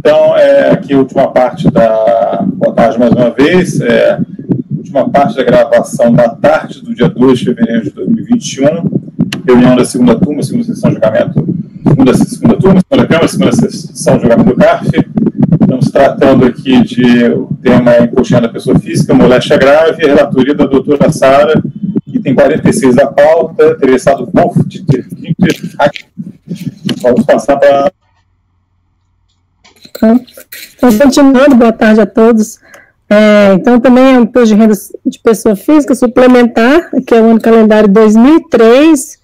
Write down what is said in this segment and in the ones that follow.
Então, aqui a última parte boa tarde mais uma vez, última parte da gravação da tarde do dia 2 de fevereiro de 2021, reunião da segunda turma, segunda sessão de julgamento, segunda turma, segunda Câmara, segunda sessão de julgamento do CARF. Estamos tratando aqui de o tema imposto de renda da pessoa física, moléstia grave, a relatoria da doutora Sara, item 46 da pauta, interessado Wolf de ter. Vamos passar para... Então, continuando, boa tarde a todos. Então, também é um imposto de renda de pessoa física suplementar, que é o ano calendário 2003.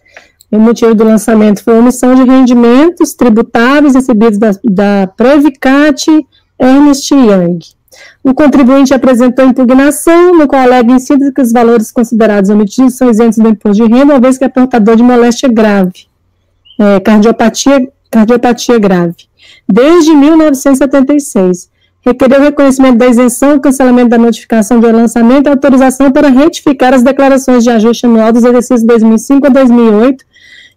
O motivo do lançamento foi a omissão de rendimentos tributáveis recebidos da Previcat Ernst Young. O contribuinte apresentou impugnação, no qual alega em síntese que os valores considerados omitidos são isentos do imposto de renda, uma vez que é portador de moléstia grave, cardiopatia grave, desde 1976. Requereu reconhecimento da isenção, cancelamento da notificação de lançamento e autorização para retificar as declarações de ajuste anual dos exercícios 2005 a 2008,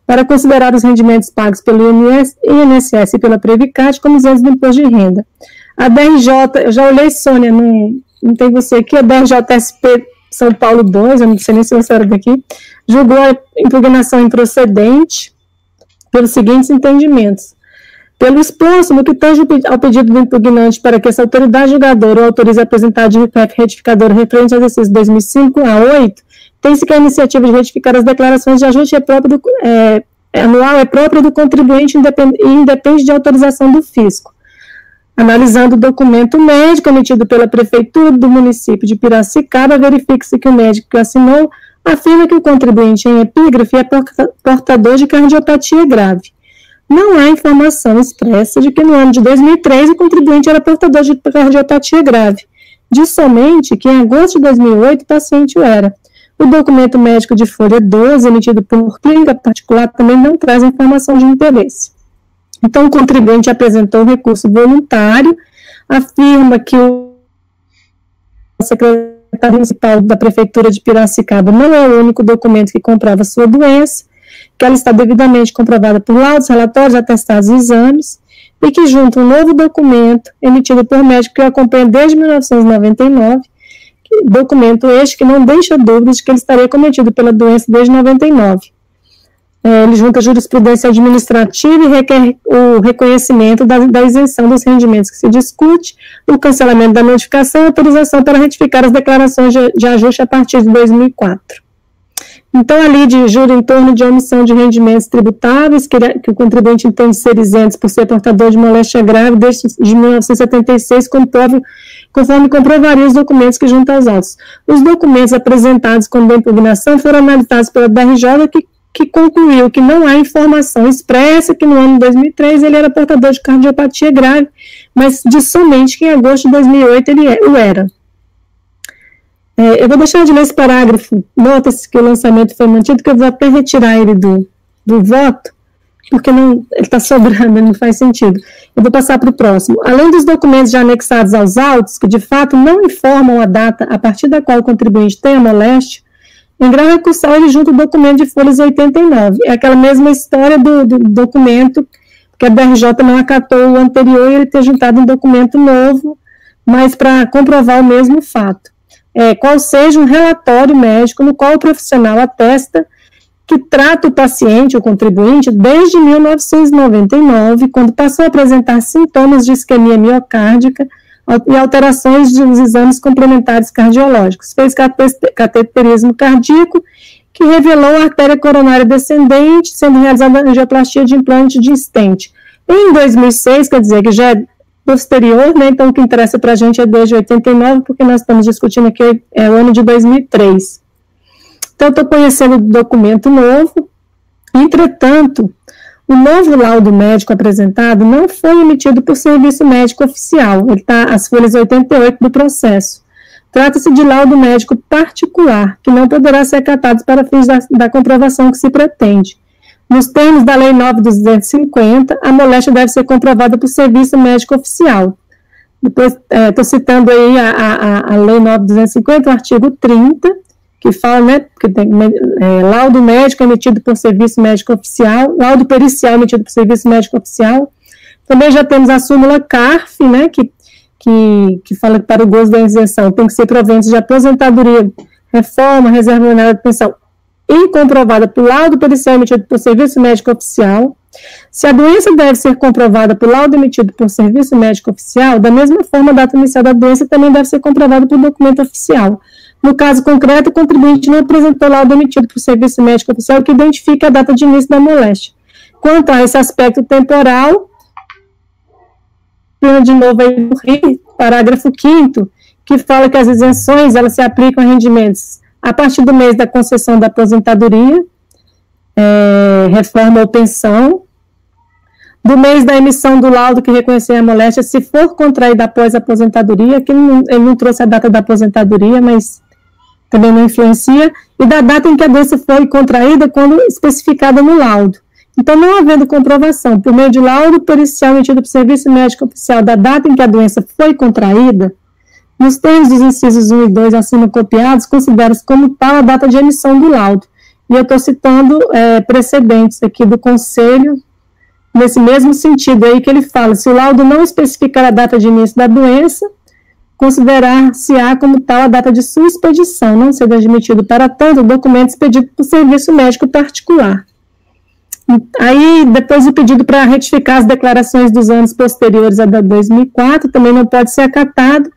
para considerar os rendimentos pagos pelo INSS e pela Previcat como isentos do imposto de renda. A DRJ, eu já olhei, Sônia, não tem você aqui, a DRJ-SP São Paulo 2, eu não sei nem se você era daqui, julgou a impugnação improcedente pelos seguintes entendimentos. Pelo exposto, no que tange ao pedido do impugnante para que essa autoridade julgadora autorize a apresentar de IPF retificadora referente ao exercício 2005 a 2008, tem-se que a iniciativa de retificar as declarações de ajuste anual é própria do contribuinte e independe de autorização do fisco. Analisando o documento médico emitido pela Prefeitura do município de Piracicaba, verifica-se que o médico que assinou afirma que o contribuinte em epígrafe é portador de cardiopatia grave. Não há informação expressa de que no ano de 2003 o contribuinte era portador de cardiopatia grave. Diz somente que em agosto de 2008 o paciente o era. O documento médico de folha 12, emitido por clínica particular, também não traz informação de interesse. Então, o contribuinte apresentou um recurso voluntário, afirma que o secretário municipal da Prefeitura de Piracicaba não é o único documento que comprova sua doença, que ela está devidamente comprovada por laudos, relatórios, atestados e exames, e que junta um novo documento emitido por médico que o acompanha desde 1999, documento este que não deixa dúvidas de que ele estaria cometido pela doença desde 99. Ele junta jurisprudência administrativa e requer o reconhecimento da isenção dos rendimentos que se discute, o cancelamento da notificação e autorização para retificar as declarações de ajuste a partir de 2004. Então, a lei de juro em torno de omissão de rendimentos tributáveis, que o contribuinte entende ser isentos por ser portador de moléstia grave desde 1976, conforme comprovaria os documentos que juntam aos autos. Os documentos apresentados como impugnação foram analisados pela DRJ, que concluiu que não há informação expressa que no ano de 2003 ele era portador de cardiopatia grave, mas diz somente que em agosto de 2008 ele o era. Eu vou deixar de ler esse parágrafo, nota-se que o lançamento foi mantido, que eu vou até retirar ele do voto, porque ele está sobrando, ele não faz sentido. Eu vou passar para o próximo. Além dos documentos já anexados aos autos, que de fato não informam a data a partir da qual o contribuinte tem a moléstia, em grau recursal ele junta o documento de folhas 89. É aquela mesma história do documento que a DRJ não acatou o anterior e ele ter juntado um documento novo, mas para comprovar o mesmo fato. Qual seja um relatório médico no qual o profissional atesta que trata o paciente, o contribuinte, desde 1999, quando passou a apresentar sintomas de isquemia miocárdica e alterações dos exames complementares cardiológicos. Fez cateterismo cardíaco, que revelou a artéria coronária descendente, sendo realizada a angioplastia de implante de stent. Em 2006, quer dizer que já é posterior, né? Então o que interessa para a gente é desde 89, porque nós estamos discutindo aqui o ano de 2003. Então eu estou conhecendo o documento novo, entretanto, o novo laudo médico apresentado não foi emitido por serviço médico oficial, ele está às folhas 88 do processo. Trata-se de laudo médico particular, que não poderá ser acatado para fins da comprovação que se pretende. Nos termos da Lei 9.250, a moléstia deve ser comprovada por serviço médico oficial. Depois, estou citando aí a Lei 9.250, o artigo 30, que fala, né, que tem laudo médico emitido por serviço médico oficial, laudo pericial emitido por serviço médico oficial. Também já temos a súmula CARF, né, que fala que para o gozo da isenção tem que ser proveniente de aposentadoria, reforma, reserva ordinária de pensão e comprovada por laudo pericial emitido por serviço médico oficial. Se a doença deve ser comprovada por laudo emitido por serviço médico oficial, da mesma forma, a data inicial da doença também deve ser comprovada por documento oficial. No caso concreto, o contribuinte não apresentou laudo emitido por serviço médico oficial que identifique a data de início da moléstia. Quanto a esse aspecto temporal, de novo aí do RI, parágrafo 5º, que fala que as isenções elas se aplicam a rendimentos a partir do mês da concessão da aposentadoria, reforma ou pensão, do mês da emissão do laudo que reconhecer a moléstia, se for contraída após a aposentadoria, que ele não trouxe a data da aposentadoria, mas também não influencia, e da data em que a doença foi contraída quando especificada no laudo. Então, não havendo comprovação por meio de laudo pericial emitido por serviço médico oficial da data em que a doença foi contraída, nos termos dos incisos 1 e 2 acima copiados, considera-se como tal a data de emissão do laudo. E eu estou citando precedentes aqui do Conselho, nesse mesmo sentido aí que ele fala, se o laudo não especificar a data de início da doença, considerar-se-á como tal a data de sua expedição, não sendo admitido para tanto o documento expedido por serviço médico particular. Aí, depois o pedido para retificar as declarações dos anos posteriores a da 2004 também não pode ser acatado.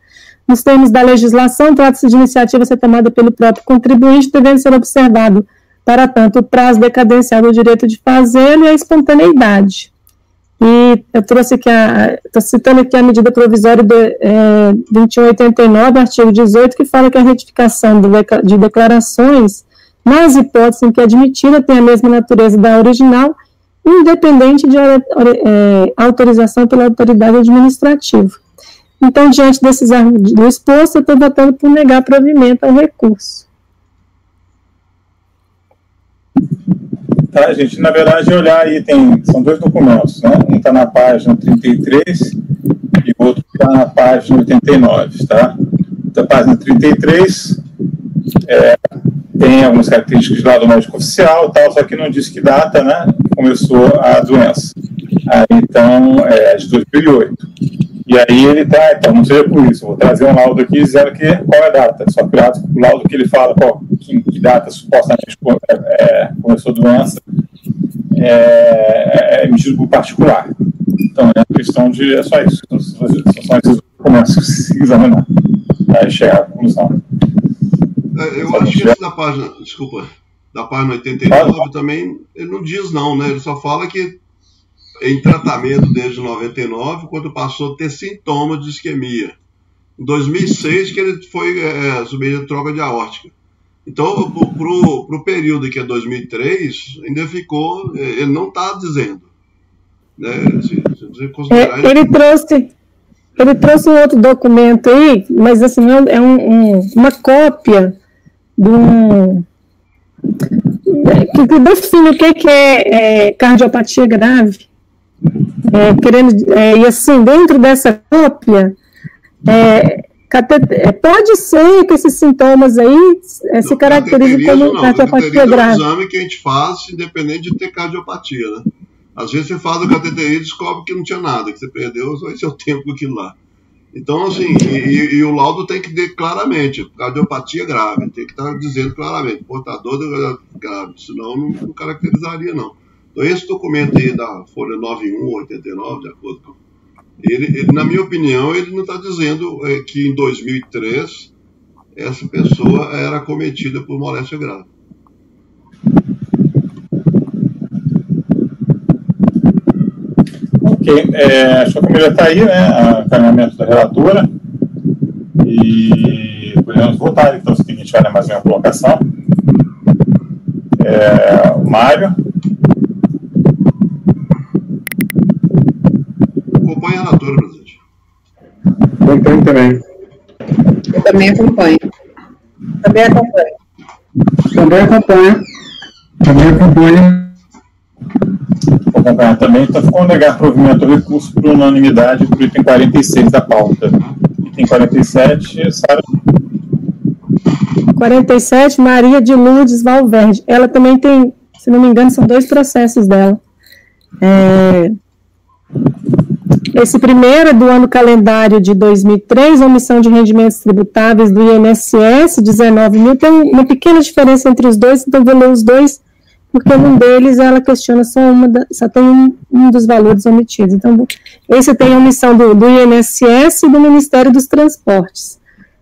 Nos termos da legislação, trata-se de iniciativa a ser tomada pelo próprio contribuinte, devendo ser observado, para tanto, o prazo decadencial do direito de fazê-lo e a espontaneidade. E eu trouxe aqui, estou citando aqui a medida provisória do 2189, artigo 18, que fala que a retificação de declarações, nas hipóteses em que admitida, tem a mesma natureza da original, independente de autorização pela autoridade administrativa. Então, diante do exposto, eu estou votando por negar provimento ao recurso. Tá, gente, na verdade, olhar aí, são dois documentos, né? Um está na página 33 e o outro está na página 89, tá? Da página 33, tem algumas características de lado médico oficial, tal, só que não diz que data, né, começou a doença. Aí, então, é de 2008. E aí ele tá, então, não seja por isso, eu vou trazer um laudo aqui dizendo qual é a data, só que o laudo que ele fala que data supostamente começou a doença é emitido por particular. Então, é uma questão de, é só isso, são esses documentos que se examinar, para chegar à conclusão. Eu acho que esse da página, da página 89 também, ele não diz não, né? Ele só fala que em tratamento desde 99, quando passou a ter sintomas de isquemia. Em 2006 que ele foi submetido a troca de aórtica. Então, para o período que é 2003, ainda ficou, ele não está dizendo. Né? Se considerar ele trouxe um outro documento aí, mas assim, é uma cópia que define o que é cardiopatia grave. E assim, dentro dessa cópia, pode ser que esses sintomas aí se caracterizem como cardiopatia grave. É um exame que a gente faz independente de ter cardiopatia, né? Às vezes você faz o cateterismo e descobre que não tinha nada, que você perdeu só seu tempo com aquilo lá. Então, assim, e o laudo tem que dizer claramente, cardiopatia grave, tem que estar dizendo claramente, portador de grave, senão não caracterizaria, não. Então, esse documento aí da folha 9189, de acordo com ele, na minha opinião, ele não está dizendo que em 2003 essa pessoa era acometida por moléstia grave. Ok, a sua família está aí, né, o encaminhamento da relatora, e podemos votar, então, se a gente vai mais uma colocação. O Mário. Acompanha a relatora, presidente. Acompanho também. Eu também acompanho. Também acompanho. Também acompanho. Também acompanho. Vou acompanhar também. Então, ficou negar provimento do recurso por unanimidade do item 46 da pauta. Item 47, Sara. 47, Maria de Lourdes Valverde. Ela também tem, se não me engano, são 2 processos dela. Esse primeiro é do ano calendário de 2003, omissão de rendimentos tributáveis do INSS, 19 mil. Tem uma pequena diferença entre os dois, então vou ler os dois, porque num deles ela questiona só tem um dos valores omitidos. Então, esse tem a omissão do INSS e do Ministério dos Transportes.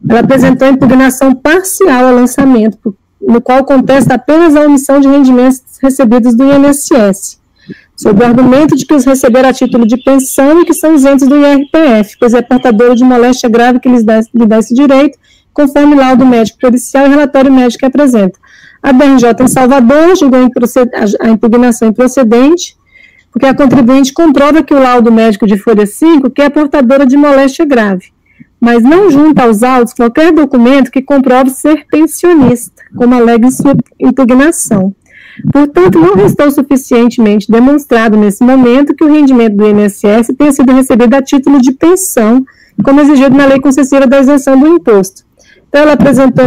Ela apresentou impugnação parcial ao lançamento, no qual contesta apenas a omissão de rendimentos recebidos do INSS, sob o argumento de que os receberam a título de pensão e que são isentos do IRPF, pois é portadora de moléstia grave que lhe dá esse direito, conforme laudo médico pericial e relatório médico que apresenta. A BRJ em Salvador julgou a impugnação improcedente, porque a contribuinte comprova que o laudo médico de folha 5 que é portadora de moléstia grave, mas não junta aos autos qualquer documento que comprove ser pensionista, como alega em sua impugnação. Portanto, não restou suficientemente demonstrado nesse momento que o rendimento do INSS tenha sido recebido a título de pensão, como exigido na lei concessiva da isenção do imposto. Então, ela apresentou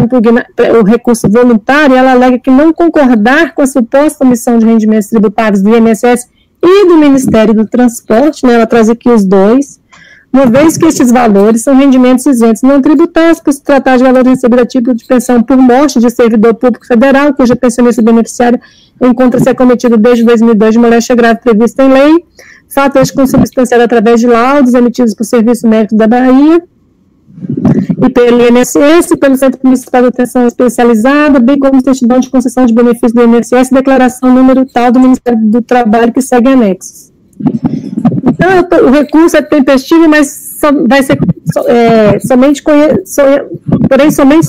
o recurso voluntário e ela alega que não concordar com a suposta omissão de rendimentos tributáveis do INSS e do Ministério do Transporte, né, ela traz aqui os dois, uma vez que estes valores são rendimentos isentos não tributários, por se tratar de valor recebido a título de pensão por morte de servidor público federal, cuja pensionista beneficiária encontra-se acometido desde 2002 de moléstia grave prevista em lei, fato este consubstanciado através de laudos emitidos por Serviço Médico da Bahia e pelo INSS, pelo Centro Municipal de Atenção Especializada, bem como certidão de concessão de benefícios do INSS e declaração número tal do Ministério do Trabalho que segue anexos. Então, o recurso é tempestivo, mas vai ser somente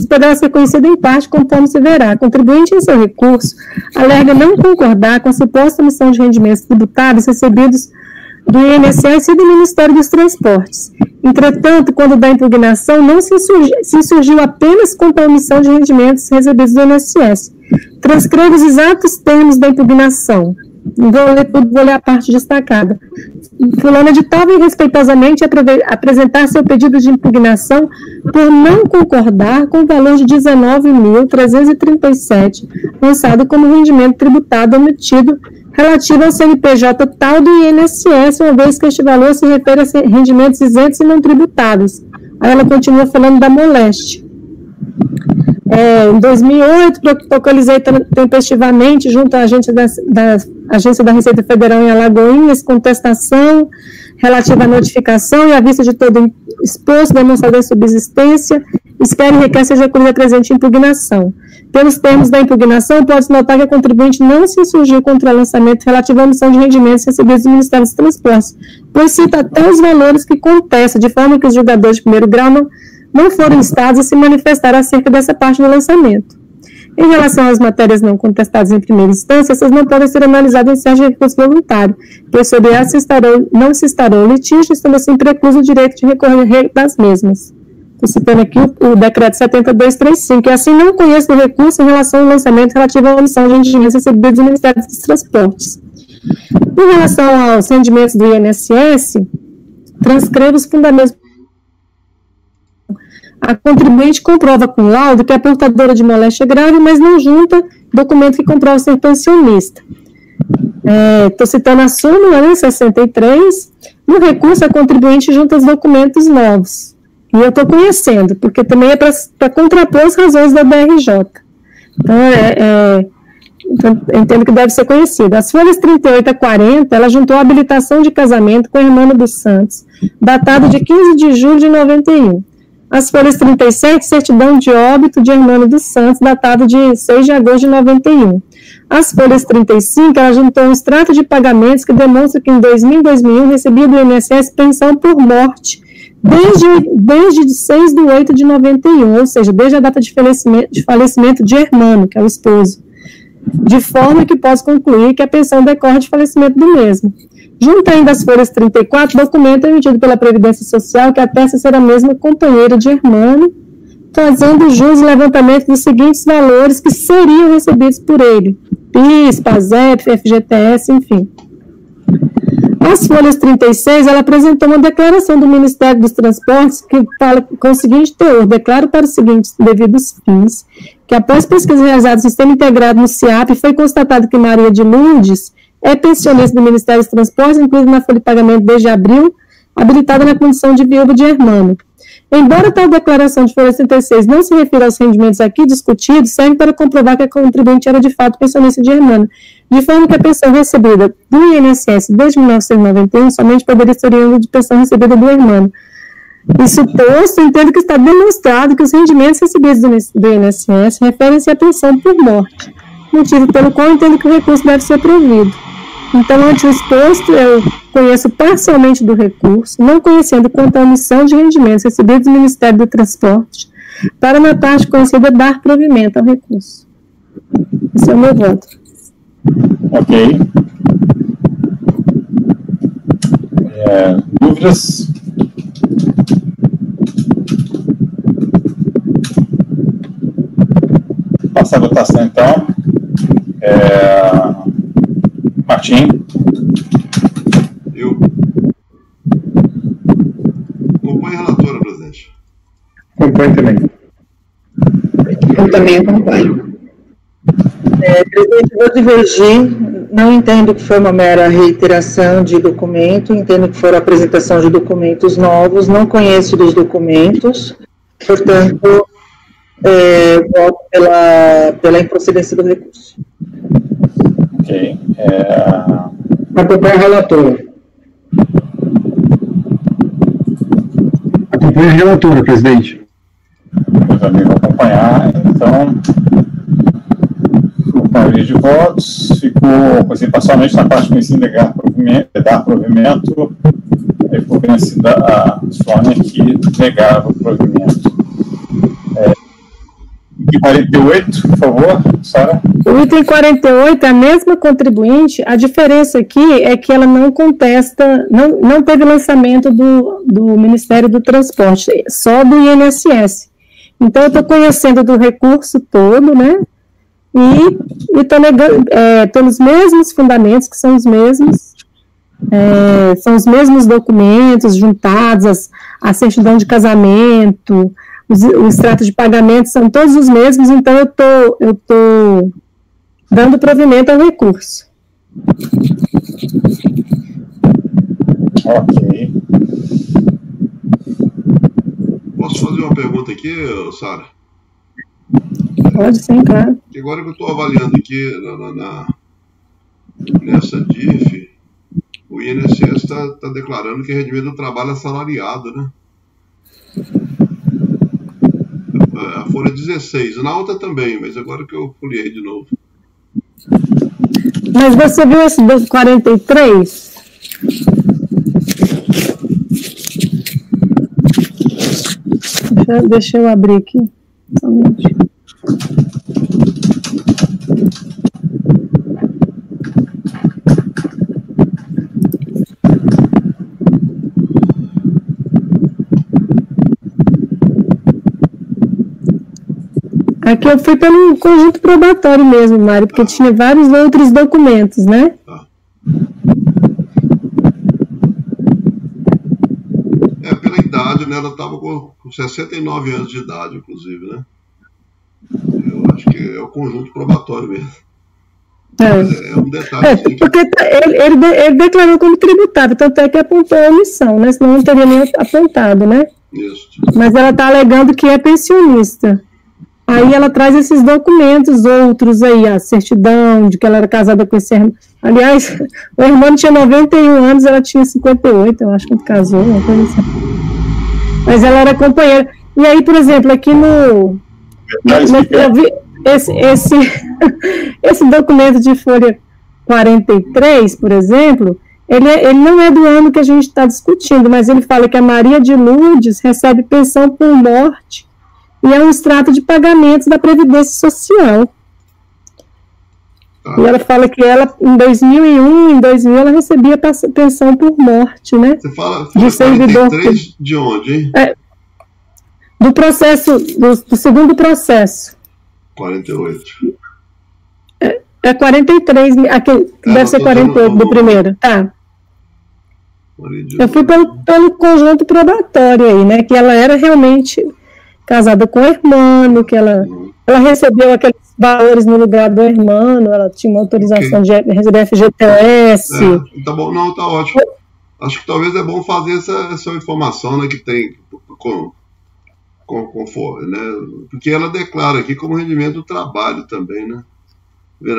poderá ser conhecido em parte, conforme se verá. A contribuinte em seu recurso alega não concordar com a suposta omissão de rendimentos tributáveis recebidos do INSS e do Ministério dos Transportes. Entretanto, quando da impugnação, não se insurgiu apenas contra a omissão de rendimentos recebidos do INSS. Transcreva os exatos termos da impugnação. Não vou ler tudo, vou ler a parte destacada. Fulano editava respeitosamente apresentar seu pedido de impugnação por não concordar com o valor de 19.337, lançado como rendimento tributado omitido relativo ao CNPJ tal do INSS, uma vez que este valor se refere a rendimentos isentos e não tributáveis. Aí ela continua falando da moléstia. Em 2008, protocolizei tempestivamente junto à Agência da Receita Federal em Alagoinhas contestação relativa à notificação e à vista de todo exposto, demonstrada em subsistência, espero e requer seja acolhida a presente impugnação. Pelos termos da impugnação, pode-se notar que a contribuinte não se insurgiu contra o lançamento relativo à omissão de rendimentos recebidos do Ministério dos Transportes, pois cita até os valores que contesta, de forma que os julgadores de primeiro grau não foram instados a se manifestar acerca dessa parte do lançamento. Em relação às matérias não contestadas em primeira instância, essas não podem ser analisadas em sede de recurso voluntário, pois sobre elas não se estarão litígio, estando assim precluso o direito de recorrer das mesmas. Estou citando aqui o decreto 7235, e assim não conheço o recurso em relação ao lançamento relativo à omissão de rendimentos recebidos do Ministério dos Transportes. Em relação aos rendimentos do INSS, transcrevo os fundamentos. A contribuinte comprova com laudo que é portadora de moléstia grave, mas não junta documento que comprova ser pensionista. Estou citando a súmula, né, 63. No recurso, a contribuinte junta os documentos novos. E eu estou conhecendo, porque também é para contrapor as razões da BRJ. Então, eu entendo que deve ser conhecido. As folhas 38 a 40, ela juntou a habilitação de casamento com a Hermano dos Santos, datado de 15 de julho de 91. As folhas 37, certidão de óbito de Hermano dos Santos, datado de 6 de agosto de 91. As folhas 35, ela juntou um extrato de pagamentos que demonstra que em 2000 e 2001 recebia do INSS pensão por morte, desde 6 de 8 de 91, ou seja, desde a data de falecimento de Hermano, que é o esposo, de forma que posso concluir que a pensão decorre de falecimento do mesmo. Junto ainda às folhas 34, documento emitido pela Previdência Social que atesta ser a mesma companheira de Hermano, fazendo jus e levantamento dos seguintes valores que seriam recebidos por ele: PIS, PASEP, FGTS, enfim. As folhas 36, ela apresentou uma declaração do Ministério dos Transportes que fala com o seguinte teor: declaro para os seguintes devidos fins que após pesquisa realizada no Sistema Integrado no CIAP, foi constatado que Maria de Lourdes é pensionista do Ministério dos Transportes, inclusive na folha de pagamento desde abril habilitada na condição de viúva de Hermano. Embora tal declaração de folha 66 não se refira aos rendimentos aqui discutidos, serve para comprovar que a contribuinte era de fato pensionista de Hermano, de forma que a pensão recebida do INSS desde 1991 somente poderia ser oriunda de pensão recebida do Hermano. Isso posto, entendo que está demonstrado que os rendimentos recebidos do INSS referem-se à pensão por morte, motivo pelo qual entendo que o recurso deve ser provido. Então, ante o exposto, eu conheço parcialmente do recurso, não conhecendo quanto à omissão de rendimentos recebidos do Ministério do Transporte, para, na parte conhecida, dar provimento ao recurso. Esse é o meu voto. Ok. Dúvidas? Passar a votação, então. Martim. Eu. Acompanhe a relatora, presidente. Acompanhe também. Eu também acompanho. Presidente, vou divergir. Não entendo que foi uma mera reiteração de documento, entendo que foi a apresentação de documentos novos, não conheço dos documentos, portanto, voto pela improcedência do recurso. Ok. Acompanha a relatora. Acompanha a relatora, presidente. Eu também vou acompanhar, então. Com a maioria de votos, ficou, assim, parcialmente na parte conhecida de dar provimento, aí ficou conhecida a Sônia que negava o provimento. Item 48, por favor, Sara. O item 48 é a mesma contribuinte, a diferença aqui é que ela não contesta, não teve lançamento do Ministério do Transporte, só do INSS. Então, eu estou conhecendo do recurso todo, né? E estou negando, pelos mesmos fundamentos, que são os mesmos documentos juntados, a certidão de casamento, o extrato de pagamento são todos os mesmos, então eu estou dando provimento ao recurso. Ok. Posso fazer uma pergunta aqui, Sara? Pode sim, claro. Agora que eu estou avaliando aqui nessa DIF, o INSS está declarando que rendimento do trabalho é assalariado, né? A folha 16, na outra também, mas agora que eu folhei de novo. Mas você viu esse do 43? Deixa eu abrir aqui. Somente. Aqui eu fui pelo conjunto probatório mesmo, Mário, porque tinha vários outros documentos, né? Pela idade, né? Ela estava com 69 anos de idade, inclusive, né? Eu acho que é o conjunto probatório mesmo. É um detalhe. Porque ele declarou como tributável, tanto é que apontou a omissão, né? Senão não teria nem apontado, né? Isso. Mas ela está alegando que é pensionista. Aí ela traz esses documentos, outros aí, a certidão de que ela era casada com esse irmão. Aliás, o irmão tinha 91 anos, ela tinha 58, eu acho que ele casou, uma coisa assim. Mas ela era companheira. E aí, por exemplo, aqui eu vi esse documento de folha 43, por exemplo, ele não é do ano que a gente está discutindo, mas ele fala que a Maria de Lourdes recebe pensão por morte e é um extrato de pagamentos da Previdência Social. E ela fala que ela, em 2000, ela recebia pensão por morte, né? Você fala de servidor. De onde, hein? Do processo, do segundo processo. 48. É 43, aqui, deve ser 48 do primeiro. Tá. Eu fui pelo conjunto probatório aí, né? Que ela era realmente casada com o irmão, que ela recebeu aqueles valores no lugar do irmão, ela tinha uma autorização de receber FGTS. Tá bom, não, tá ótimo. Acho que talvez é bom fazer essa informação, né, que tem né, porque ela declara aqui como rendimento do trabalho também, né?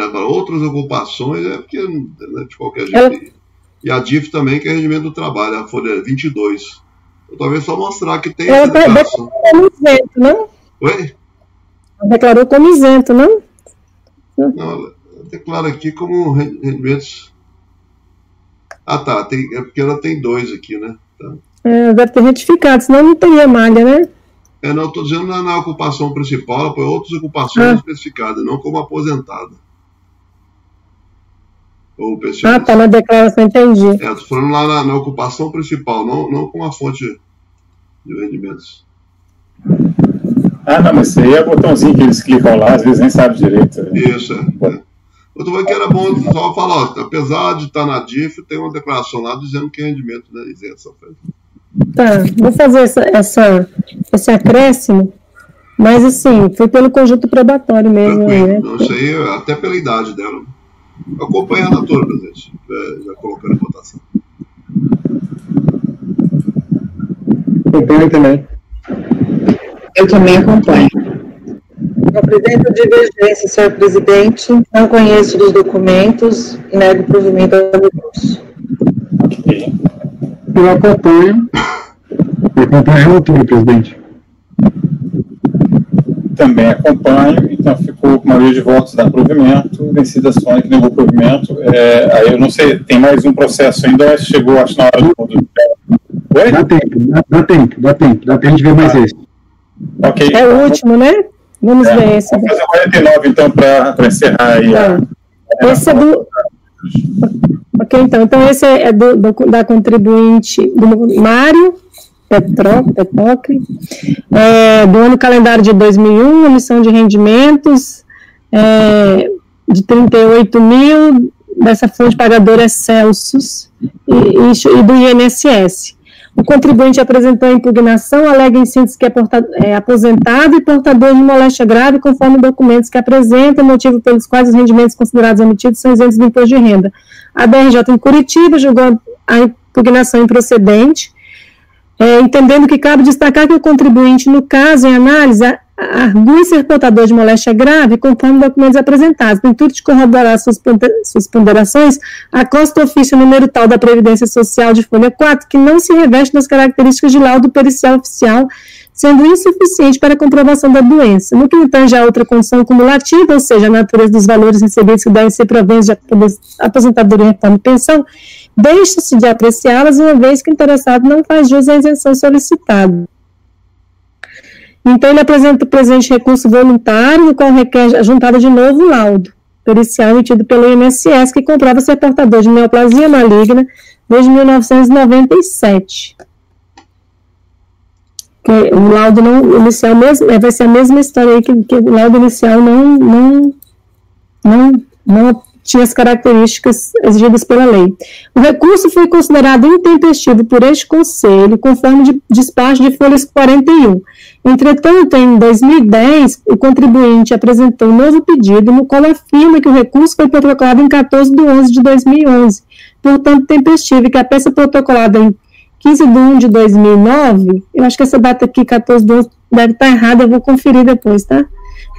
Agora, outras ocupações é porque, né, de qualquer jeito. E a DIF também, que é rendimento do trabalho, a folha 22. Eu talvez só mostrar que tem essa declaração. Como isento, não? Oi? Declarou como isento, não? Não, ela declara aqui como rendimentos. Ah, tá. É porque ela tem 2 aqui, né? Tá. Deve ter retificado, senão não teria malha, né? Não, estou dizendo na ocupação principal, ela põe outras ocupações especificadas, não como aposentada. Ou pensionista. Tá, na declaração, entendi. Estou falando lá na ocupação principal, não com a fonte de rendimentos. Não, mas isso aí é o botãozinho que eles clicam lá, às vezes nem sabe direito. Isso, Eu tô falando que era bom só falar, apesar de estar na DIF, tem uma declaração lá dizendo que é rendimento, né, isento. Tá, vou fazer esse acréscimo, mas assim, foi pelo conjunto probatório mesmo. Tranquilo, né? Não sei, até pela idade dela. Acompanha a relatora, presidente, já colocando em votação. Acompanho também. Eu também acompanho. Apresento divergência, senhor presidente. Não conheço dos documentos e nego o provimento ao recurso. Ok. Eu acompanho a relatora, presidente. Também acompanho, então ficou com maioria de votos da provimento, vencida a Sônia que negou o provimento. Aí eu não sei, tem mais um processo ainda, chegou, acho, na hora do... Oi? Dá tempo, a gente ver mais esse. Ok. É o último, né? Vamos ver esse. Vamos fazer o 49, então, para encerrar aí. Esse é do... Ok, então esse é da contribuinte do Mário Petocli, do ano calendário de 2001, emissão de rendimentos de 38 mil, dessa fonte pagadora é Celsius e do INSS. O contribuinte apresentou a impugnação, alega em síntese que é aposentado e portador de moléstia grave, conforme documentos que apresenta, motivo pelos quais os rendimentos considerados omitidos são isentos do imposto de renda. A BRJ em Curitiba julgou a impugnação improcedente, entendendo que cabe destacar que o contribuinte, no caso, em análise, argui ser portador de moléstia grave, conforme documentos apresentados. No intuito de corroborar suas ponderações, consta ofício número tal da Previdência Social de folha 4, que não se reveste das características de laudo pericial oficial, sendo insuficiente para a comprovação da doença. No que tange a outra condição cumulativa, ou seja, a natureza dos valores recebidos que devem ser provenientes de aposentadoria, reforma e pensão, deixa-se de apreciá-las, uma vez que o interessado não faz jus à isenção solicitada. Então, ele apresenta o presente recurso voluntário, no qual requer a juntada de novo laudo pericial emitido pelo INSS, que comprova ser portador de neoplasia maligna desde 1997. O laudo não inicial mesmo, vai ser a mesma história aí que o laudo inicial não tinha as características exigidas pela lei. O recurso foi considerado intempestivo por este Conselho, conforme despacho de folhas 41. Entretanto, em 2010, o contribuinte apresentou um novo pedido, no qual afirma que o recurso foi protocolado em 14/11/2011, portanto tempestivo, e que a peça protocolada em 15/1/2009, eu acho que essa data aqui, 14/11, deve estar errada, eu vou conferir depois, tá?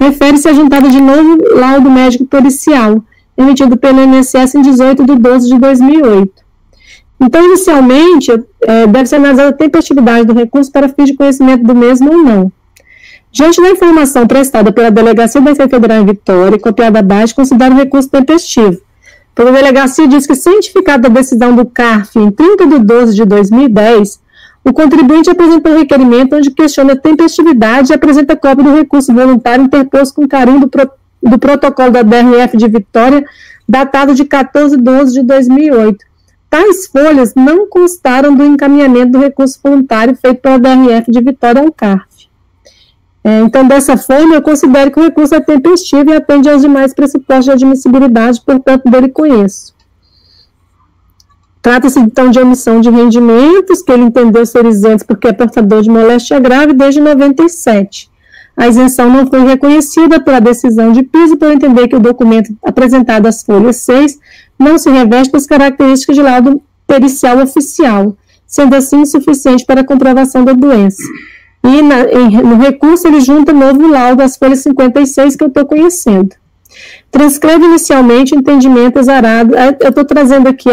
Refere-se à juntada de novo laudo médico pericial, emitido pelo INSS em 18/12/2008. Então, inicialmente, deve ser analisada a tempestividade do recurso para fins de conhecimento do mesmo ou não. Diante da informação prestada pela Delegacia da Receita Federal em Vitória, copiada abaixo, considera o recurso tempestivo. Pela delegacia diz que, cientificado da decisão do CARF em 30/12/2010, o contribuinte apresentou um requerimento onde questiona a tempestividade e apresenta cópia do recurso voluntário interposto com carimbo do protocolo da DRF de Vitória, datado de 14/12/2008. Tais folhas não constaram do encaminhamento do recurso voluntário feito pela DRF de Vitória ao CARF. Então, dessa forma, eu considero que o recurso é tempestivo e atende aos demais pressupostos de admissibilidade, portanto, dele conheço. Trata-se, então, de omissão de rendimentos, que ele entendeu ser isentos porque é portador de moléstia grave desde 97. A isenção não foi reconhecida pela decisão de piso, por entender que o documento apresentado às folhas 6 não se reveste das características de laudo pericial oficial, sendo assim insuficiente para a comprovação da doença. E no recurso ele junta novo laudo às folhas 56 que eu estou conhecendo. Transcreve inicialmente o entendimento exarado. Eu estou trazendo aqui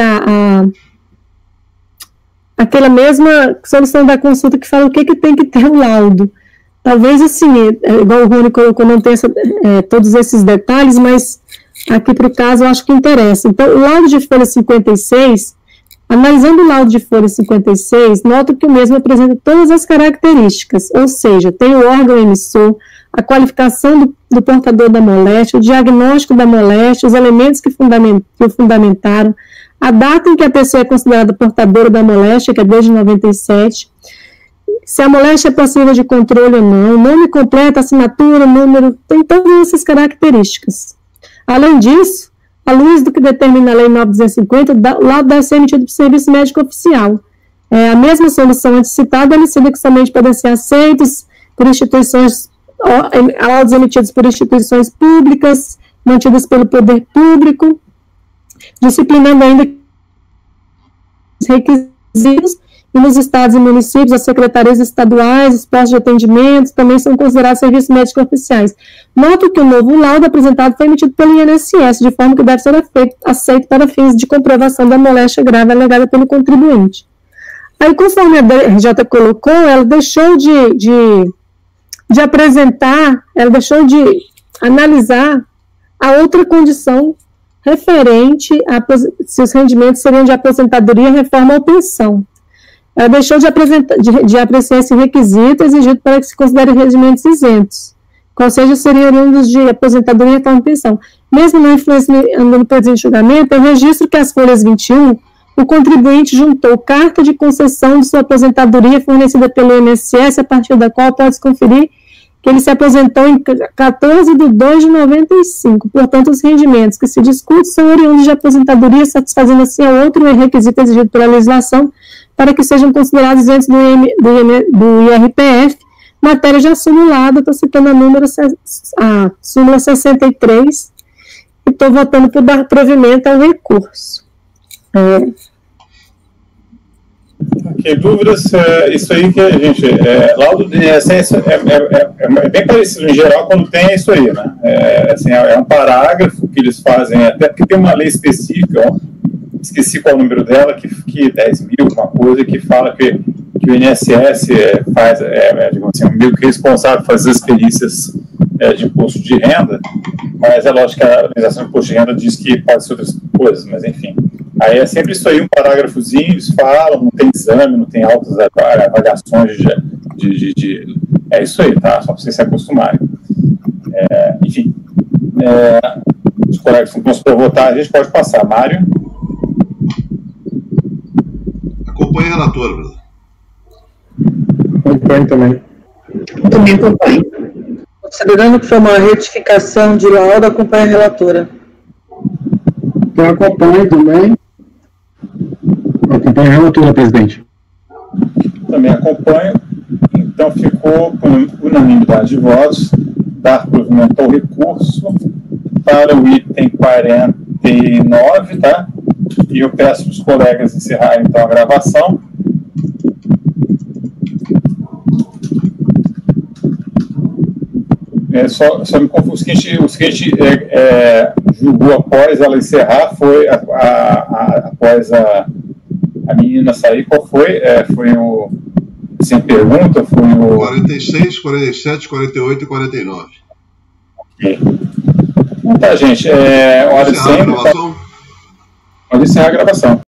aquela mesma solução da consulta que fala o que tem que ter o laudo. Talvez assim, igual o Rony colocou, não tenha todos esses detalhes, mas aqui para o caso eu acho que interessa. Então, o laudo de folha 56, analisando o laudo de folha 56, noto que o mesmo apresenta todas as características, ou seja, tem o órgão emissor, a qualificação do portador da moléstia, o diagnóstico da moléstia, os elementos que o fundamentaram, a data em que a pessoa é considerada portadora da moléstia, que é desde 97, se a moléstia é passível de controle ou não, nome completo, assinatura, número, tem todas essas características. Além disso, à luz do que determina a Lei 9.250, o laudo deve ser emitido por serviço médico oficial. A mesma solução antes citada é que somente podem ser aceitos por instituições, laudos emitidos por instituições públicas, mantidas pelo poder público, disciplinando ainda os requisitos, e nos estados e municípios, as secretarias estaduais, os postos de atendimento, também são considerados serviços médicos oficiais. Noto que o novo laudo apresentado foi emitido pelo INSS, de forma que deve ser aceito para fins de comprovação da moléstia grave alegada pelo contribuinte. Aí, conforme a DRJ colocou, ela deixou de apresentar, ela deixou de analisar a outra condição referente a se os rendimentos seriam de aposentadoria, reforma ou pensão. Ela deixou de apreciar esse requisito exigido para que se considere rendimentos isentos, qual seja, seriam oriundos de aposentadoria, reforma e pensão. Mesmo não influenciando no presente julgamento, eu registro que as folhas 21, o contribuinte juntou carta de concessão de sua aposentadoria fornecida pelo INSS, a partir da qual pode-se conferir que ele se aposentou em 14/2/95. Portanto, os rendimentos que se discutem são oriundos de aposentadoria, satisfazendo assim a outro requisito exigido pela legislação para que sejam considerados isentos do IRPF, matéria já simulada. Estou citando a súmula 63, e estou votando por dar provimento ao recurso. Ok, dúvidas? Isso aí que a gente... laudo de INSS é bem parecido em geral quando tem isso aí, né? É um parágrafo que eles fazem, até porque tem uma lei específica, esqueci qual é o número dela, que 10.000, uma coisa, que fala que o INSS faz, digamos assim, meio que responsável por fazer as perícias de imposto de renda, mas é lógico que a legislação de imposto de renda diz que pode ser outras coisas, mas enfim. Aí é sempre isso aí, um parágrafozinho, eles falam, não tem exame, não tem altas avaliações é isso aí, tá? Só para vocês se acostumarem. Enfim, os colegas que estão para votar, a gente pode passar. Mário? Acompanhe a relatora, Bruno. Acompanho também. Também acompanho. Considerando que foi uma retificação de laudo, acompanha a relatora. Eu acompanho também. Acompanho a relatora, presidente. Também acompanho. Então, ficou com unanimidade de votos, dar provimento ao recurso para o item 49, tá? E eu peço para os colegas encerrarem, então, a gravação. Só me confuso. O seguinte julgou após ela encerrar foi após a menina sair. Qual foi? Foi o... Sem pergunta, foi o... 46, 47, 48 e 49. Ok. Então tá, gente. Hora de encerrar a gravação.